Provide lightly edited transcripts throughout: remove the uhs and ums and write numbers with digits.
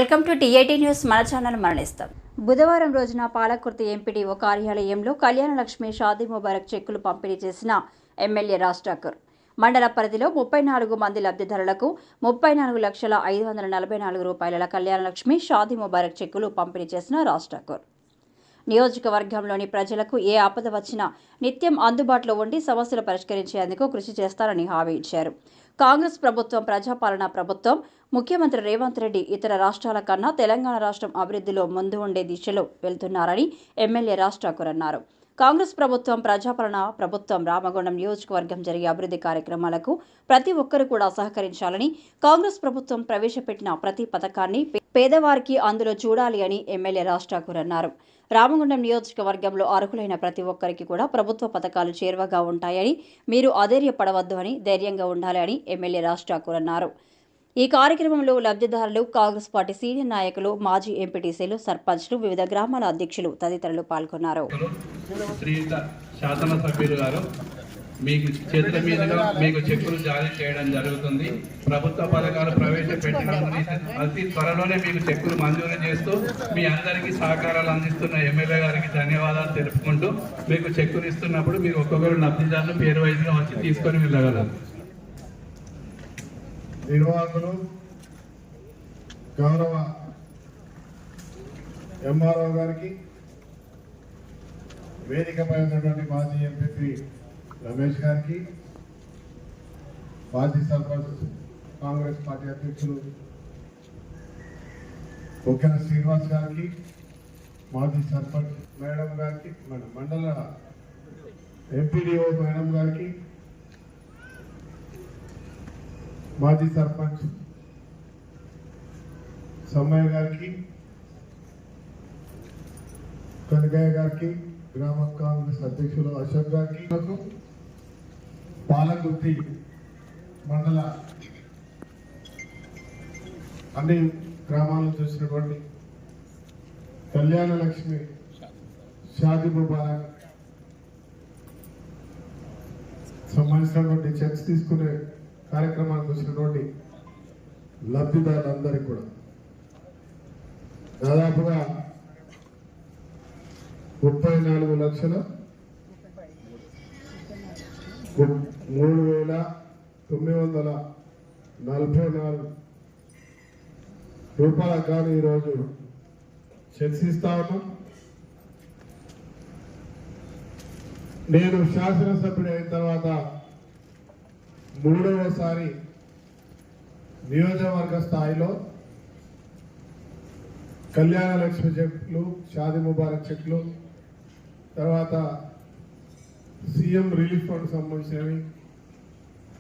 Welcome to TIT news. మన channel మరణిస్తాం. బుధవారం రోజున పాలకుర్తి ఎంపీడీఓ కార్యాలయంలో కళ్యాణలక్ష్మి షాదీ ముబారక్ చెక్కులు పంపిణీ చేసిన ఎమ్మెల్యే రాజ్ ఠాకూర్ మండల పరిధిలో 34 మంది లబ్ధిదారులకు 34,544 రూపాయల కళ్యాణలక్ష్మి షాదీ ముబారక్ చెక్కులు పంపిణీ చేసిన రాజ్ ఠాకూర్ నియోజకవర్గంలోని ప్రజలకు ఏ ఆపద వచ్చినా నిత్యం అందుబాటులో ఉండి సమస్యలు పరిష్కరించేందుకు కృషి చేస్తారని హామీ ఇచ్చారు. కాంగ్రెస్ ప్రభుత్వం ప్రజాపాలనా ప్రభుత్వం. ముఖ్యమంత్రి రేవంత్ రెడ్డి ఇతర రాష్ట్రాల కన్నా తెలంగాణ రాష్ట్రం అభివృద్ధిలో ముందు ఉండే దిశలో వెళ్తున్నారని ఎమ్మెల్యే రాజ్ ఠాకూర్ అన్నారు. కాంగ్రెస్ ప్రభుత్వం ప్రజాపాలనా ప్రభుత్వం. రామగుండం నియోజకవర్గం జరిగే అభివృద్ధి కార్యక్రమాలకు ప్రతి ఒక్కరూ కూడా సహకరించాలని, కాంగ్రెస్ ప్రభుత్వం ప్రవేశపెట్టిన ప్రతి పథకాన్ని పేదవారికి అందులో చూడాలి అని ఎమ్మెల్యే రాజ్ ఠాకూర్ అన్నారు. రామగుండం నియోజకవర్గంలో అర్హులైన ప్రతి ఒక్కరికి కూడా ప్రభుత్వ పథకాలు చేరువగా ఉంటాయని, మీరు అధైర్యపడవద్దు అని, ధైర్యంగా ఉండాలి అని ఎమ్మెల్యే రాజ్ ఠాకూర్ అన్నారు. ఈ కార్యక్రమంలో లబ్ధిదారులు, కాంగ్రెస్ పార్టీ సీనియర్ నాయకులు, మాజీ ఎంపీటీసీలు, సర్పంచ్లు, వివిధ గ్రామాల అధ్యక్షులు తదితరులు పాల్గొన్నారు. శాసనసభ్యులు గారు మీకు చేతుల మీదుగా మీకు చెక్కులు జారీ చేయడం జరుగుతుంది. ప్రభుత్వ పథకాలు ప్రవేశపెట్టినందున అతి త్వరలోనే మీకు చెక్కులు మంజూరు చేస్తూ మీ అందరికీ సహకారాలు అందిస్తున్న ఎమ్మెల్యే గారికి ధన్యవాదాలు తెలుపుకుంటూ, మీకు చెక్కులు ఇస్తున్నప్పుడు మీరు ఒక్కొక్కరు లబ్ధిదారులు పేరు వైజ్గా వచ్చి తీసుకొని వెళ్ళగలరు. నిర్వాహకులు, గౌరవ ఎంఆర్ఓ గారికి, వేదికపై ఉన్నటువంటి మాజీ ఎంపీ రమేష్ గారికి, మాజీ సర్పంచ్ కాంగ్రెస్ పార్టీ అధ్యక్షులు బొగ్గన శ్రీనివాస్ గారికి, మాజీ సర్పంచ్ మేడం గారికి, మండల ఎంపీడీఓ మేడం గారికి, మాజీ సర్పంచ్ సమ్మయ్య గారికి, కనకయ్య గారికి, గ్రామ కాంగ్రెస్ అధ్యక్షులు అశోక్ గారికి, పాలకుర్తి మండల అన్ని గ్రామాలను చూసినటువంటి కళ్యాణలక్ష్మి షాదీ ముబారక్ సంబంధించినటువంటి చెక్స్ తీసుకునే కార్యక్రమానికి వచ్చినటువంటి లబ్ధిదారులందరికీ కూడా దాదాపుగా 34,3,944 రూపాయలకు కానీ ఈరోజు చెక్స్ ఇస్తా ఉన్నాం. నేను శాసనసభ్యుడు అయిన తర్వాత 3వసారి నియోజకవర్గ స్థాయిలో కళ్యాణలక్ష్మి చెక్లు, షాదీ ముబారక్ చెక్లు, తర్వాత సీఎం రిలీఫ్ ఫండ్ సంబంధించినవి,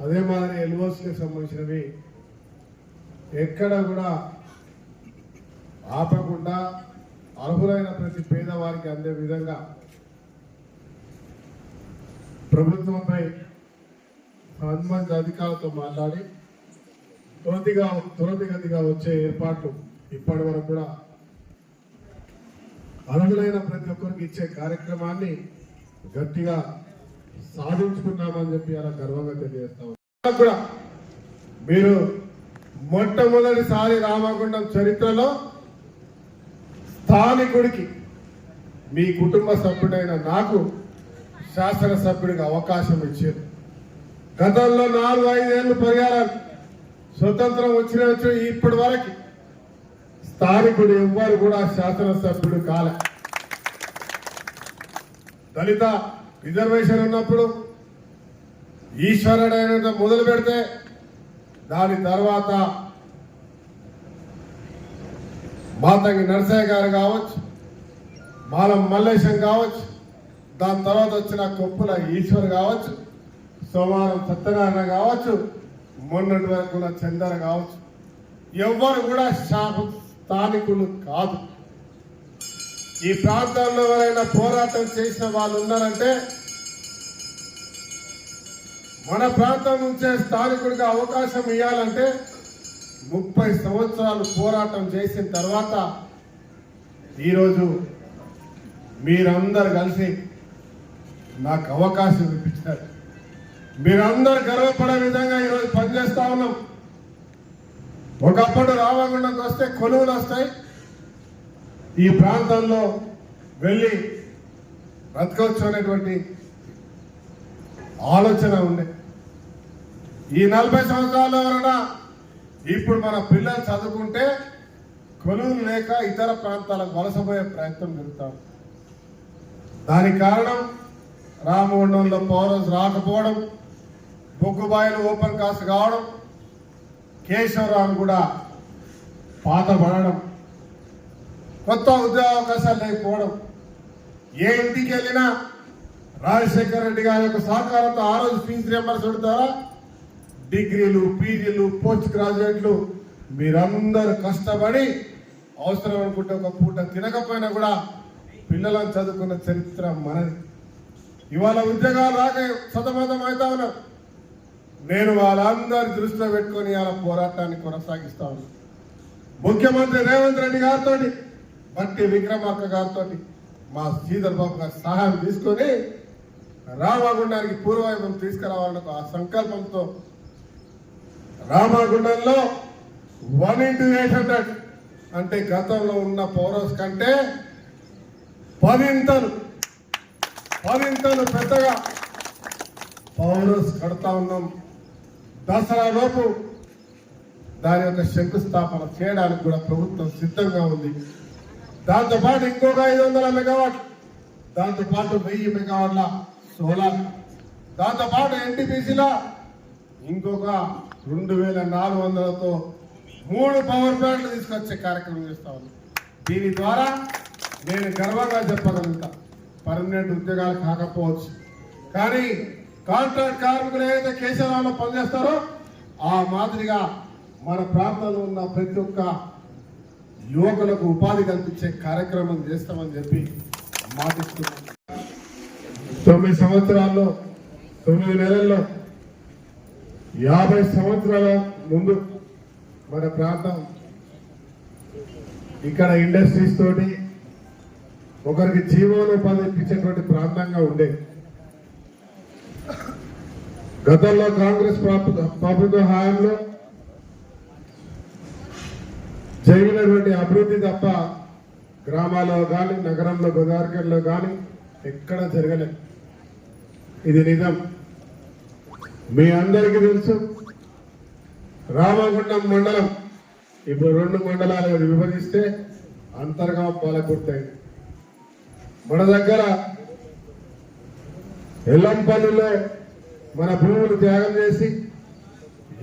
అదే మాదిరి ఎల్ఓసీకి సంబంధించినవి ఎక్కడ కూడా ఆపకుండా అర్హులైన ప్రతి పేదవారికి అందే విధంగా ప్రభుత్వంపై సంబంధిత అధికారులతో మాట్లాడి త్వరితగతిగా వచ్చే ఏర్పాట్లు ఇప్పటి వరకు కూడా అర్హులైన ప్రతి ఒక్కరికి ఇచ్చే కార్యక్రమాన్ని గట్టిగా సాధించుకున్నామని చెప్పి అలా గర్వంగా తెలియజేస్తాం. కూడా మీరు మొట్టమొదటిసారి రామగుండం చరిత్రలో స్థానికుడికి మీ కుటుంబ సభ్యుడైన నాకు శాసనసభ్యుడికి అవకాశం ఇచ్చారు. గతంలో 4-5 ఏళ్ళు పరిహారాలు స్వతంత్రం వచ్చిన ఇప్పటి వరకు స్థానికుడు ఎవ్వరు కూడా శాసనసభ్యుడు కాలే. దళిత రిజర్వేషన్ ఉన్నప్పుడు ఈశ్వరుడైన మొదలు పెడితే దాని తర్వాత మాతంగి నరసయ్య గారు కావచ్చు, మాలం మల్లేశం కావచ్చు, దాని తర్వాత వచ్చిన కొప్పుల ఈశ్వర్ కావచ్చు, సోమవారం సత్యనారాయణ కావచ్చు, మొన్నటి వరకు చందర కావచ్చు, ఎవ్వరు కూడా స్థానికులు కాదు. ఈ ప్రాంతాల్లో ఎవరైనా పోరాటం చేసిన వాళ్ళు ఉన్నారంటే మన ప్రాంతం నుంచే స్థానికుడిగా అవకాశం ఇవ్వాలంటే 30 సంవత్సరాలు పోరాటం చేసిన తర్వాత ఈరోజు మీరందరూ కలిసి నాకు అవకాశం ఇప్పించారు. మీరందరూ గర్వపడే విధంగా ఈరోజు పనిచేస్తా ఉన్నాం. ఒకప్పుడు రామగుండంకి వస్తే కొలువులు వస్తాయి, ఈ ప్రాంతంలో వెళ్ళి బ్రతకవచ్చు అనేటువంటి ఆలోచన ఉంది. ఈ 40 సంవత్సరాల వలన ఇప్పుడు మన పిల్లలు చదువుకుంటే కొలువులు లేక ఇతర ప్రాంతాలకు వలసపోయే ప్రయత్నం జరుగుతాం. దానికి కారణం రామగుండంలో పౌరస్ రాకపోవడం, బొగ్గుబాయిలు ఓపెన్ కాస్ట్ కావడం, కేశవరావు కూడా పాత పడడం, కొత్త ఉద్యోగ అవకాశాలు లేకపోవడం. ఏ ఇంటికి వెళ్ళినా రాజశేఖర రెడ్డి గారి యొక్క సహకారంతో ఆ రోజు ఫీజు రియంబర్స్మెంట్ ద్వారా డిగ్రీలు, పీజీలు, పోస్ట్ గ్రాడ్యుయేట్లు మీరందరూ కష్టపడి అవసరం అనుకుంటే ఒక పూట తినకపోయినా కూడా పిల్లలను చదువుకున్న చరిత్ర మనది. ఇవాళ ఉద్యోగాలు రాక సతమతం అవుతా ఉన్నారు. నేను వాళ్ళందరి దృష్టిలో పెట్టుకొని ఇవాళ పోరాటాన్ని కొనసాగిస్తా ఉన్నాను. ముఖ్యమంత్రి రేవంత్ రెడ్డి గారితో, బట్టి విక్రమార్క గారితో, మా శ్రీధర్ బాబు గారి సహాయం తీసుకొని రామగుండానికి పూర్వవైభవం తీసుకురావాలన్న ఆ సంకల్పంతో రామగుండంలో 1:800 అంటే గతంలో ఉన్న పౌరస్ కంటే 10 ఇంతలు పెద్దగా పౌరస్ కడతా ఉన్నాం. దసరా లోపు దాని యొక్క శంకుస్థాపన చేయడానికి కూడా ప్రభుత్వం సిద్ధంగా ఉంది. దాంతోపాటు ఇంకొక 500 మెగావాట్లు, దాంతోపాటు 1000 మెగావాట్ల సోలార్, దాంతోపాటు ఎన్టీపీసీలో ఇంకొక 2400తో 3 పవర్ ప్లాంట్లు తీసుకొచ్చే కార్యక్రమం చేస్తా ఉన్నాం. దీని ద్వారా నేను గర్వంగా చెప్పగలుగుతా, పర్మనెంట్ ఉద్యోగాలు కాకపోవచ్చు కానీ కాంట్రాక్ట్ కార్మికులు ఏదైతే కేశవరావులో పనిచేస్తారో ఆ మాదిరిగా మన ప్రాంతంలో ఉన్న ప్రతి ఒక్క యువకులకు ఉపాధి కల్పించే కార్యక్రమం చేస్తామని చెప్పి మాటిస్తున్నాం. 9 సంవత్సరాల్లో 9 నెలల్లో 50 సంవత్సరాల ముందు మన ప్రాంతం ఇక్కడ ఇండస్ట్రీస్ తోటి ఒకరికి జీవనోపాధి ఇప్పించేటువంటి ప్రాంతంగా ఉండేది. గతంలో కాంగ్రెస్ ప్రభుత్వ హయాంలో జరిగినటువంటి అభివృద్ధి తప్ప గ్రామాల్లో కానీ నగరంలో గోదావరిలో కానీ ఎక్కడ జరగలేదు. ఇది నిజం. మీ అందరికీ తెలుసు, రామగుండం మండలం ఇప్పుడు 2 మండలాలుగా విభజిస్తే అంతర్గా పాలకుర్తయింది. మన దగ్గర ఎల్లంపల్లిలో మన భూములు త్యాగం చేసి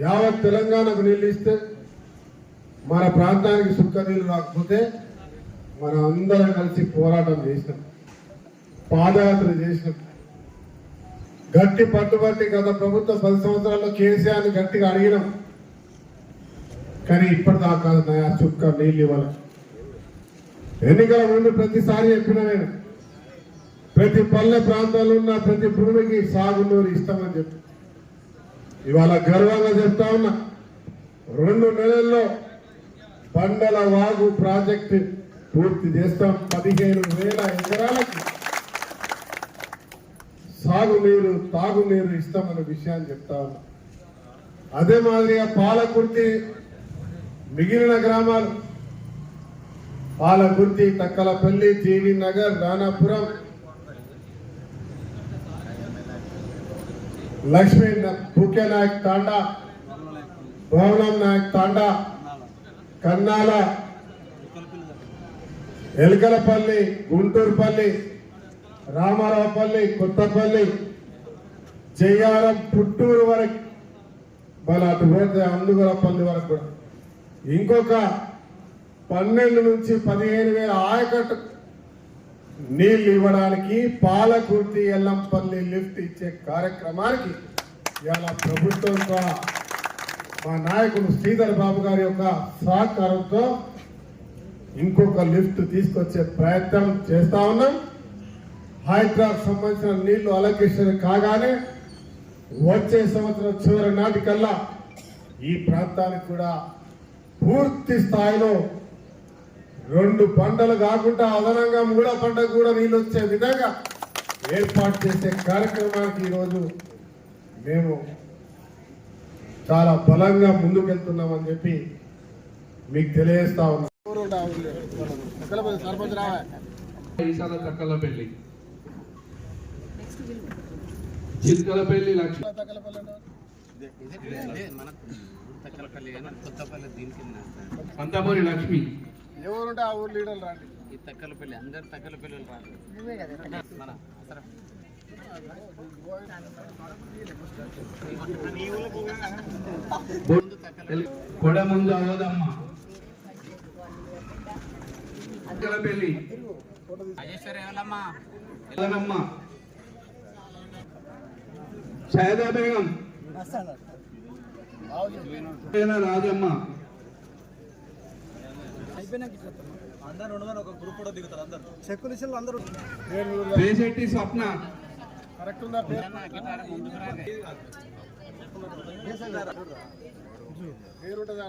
యావత్ తెలంగాణకు నీళ్ళు ఇస్తే మన ప్రాంతానికి సుక్క నీళ్ళు రాకపోతే మనం అందరం కలిసి పోరాటం చేసినాం, పాదయాత్ర చేసినాం. గట్టి పట్టుబట్టి గత ప్రభుత్వం 10 సంవత్సరాల్లో కేసీఆర్ని గట్టిగా అడిగినాం, కానీ ఇప్పటిదాకా నయా చుక్క నీళ్ళు ఇవ్వాలి. ఎన్నికల ముందు ప్రతిసారి చెప్పిన నేను, ప్రతి పల్లె ప్రాంతాల్లో ఉన్న ప్రతి భూమికి సాగునీరు ఇస్తామని చెప్పి ఇవాళ గర్వంగా చెప్తా ఉన్నా. 2 నెలల్లో పండల వాగు ప్రాజెక్టు పూర్తి చేస్తాం. 15,000 ఎకరాలకి సాగునీరు, తాగునీరు ఇస్తామన్న విషయాన్ని చెప్తా ఉన్నా. అదే మాదిరిగా పాలకుర్తి మిగిలిన గ్రామాలు పాలకుర్తి, తక్కలపల్లి, జీడి నగర్, రాణాపురం, లక్ష్మీ బుకే నాయక్ తాండా, భవనం నాయక్ తాండా, కన్నాల, ఎలకలపల్లి, గుంటూరుపల్లి, రామారావుపల్లి, కొత్తపల్లి, జయ్యారం, పుట్టూరు వరకు, మళ్ళీ అటు పోతే అందుగులపల్లి వరకు కూడా ఇంకొక 12 నుంచి 15,000 ఆయకట్టు నీళ్లు ఇవ్వడానికి పాలకుర్తి, ఎల్లంపల్లి లిఫ్ట్ ఇచ్చే కార్యక్రమానికి ఇలా ప్రభుత్వంతో మా నాయకుడు శ్రీధర్ బాబు గారి యొక్క సహకారంతో ఇంకొక లిఫ్ట్ తీసుకొచ్చే ప్రయత్నం చేస్తా ఉన్నాం. హైడ్రాకు సంబంధించిన నీళ్లు అలొకేషన్ కాగానే వచ్చే సంవత్సరం చివరి నాటికల్లా ఈ ప్రాంతానికి కూడా పూర్తి స్థాయిలో 2 పంటలు కాకుండా అదనంగా 3వ పంటకు కూడా నీళ్ళు వచ్చే విధంగా ఏర్పాటు చేసే కార్యక్రమానికి ఈరోజు మేము చాలా బలంగా ముందుకెళ్తున్నామని చెప్పి మీకు తెలియజేస్తా ఉన్నా. ఈసాల తక్కలపల్లి, చిల్కలపల్లి లక్ష్మి, అంతమూరి లక్ష్మి, ఎవరుంటే ఆ ఊరు లీడర్లు రండి. ఈ తక్కలపల్లి అందరు తక్కలపల్లి రాదు మన కొడముందు అవదమ్మ, చిల్కలపల్లి రాజేశ్వరి ఎవరమ్మా ఎల్లనమ్మ, షాయదా బేగం, రాజమ్మ, పేశెట్టి స్వప్న, కరెక్ట్ ఉందా పేరు? ముందుకు రా పేరు ఉంటుందా?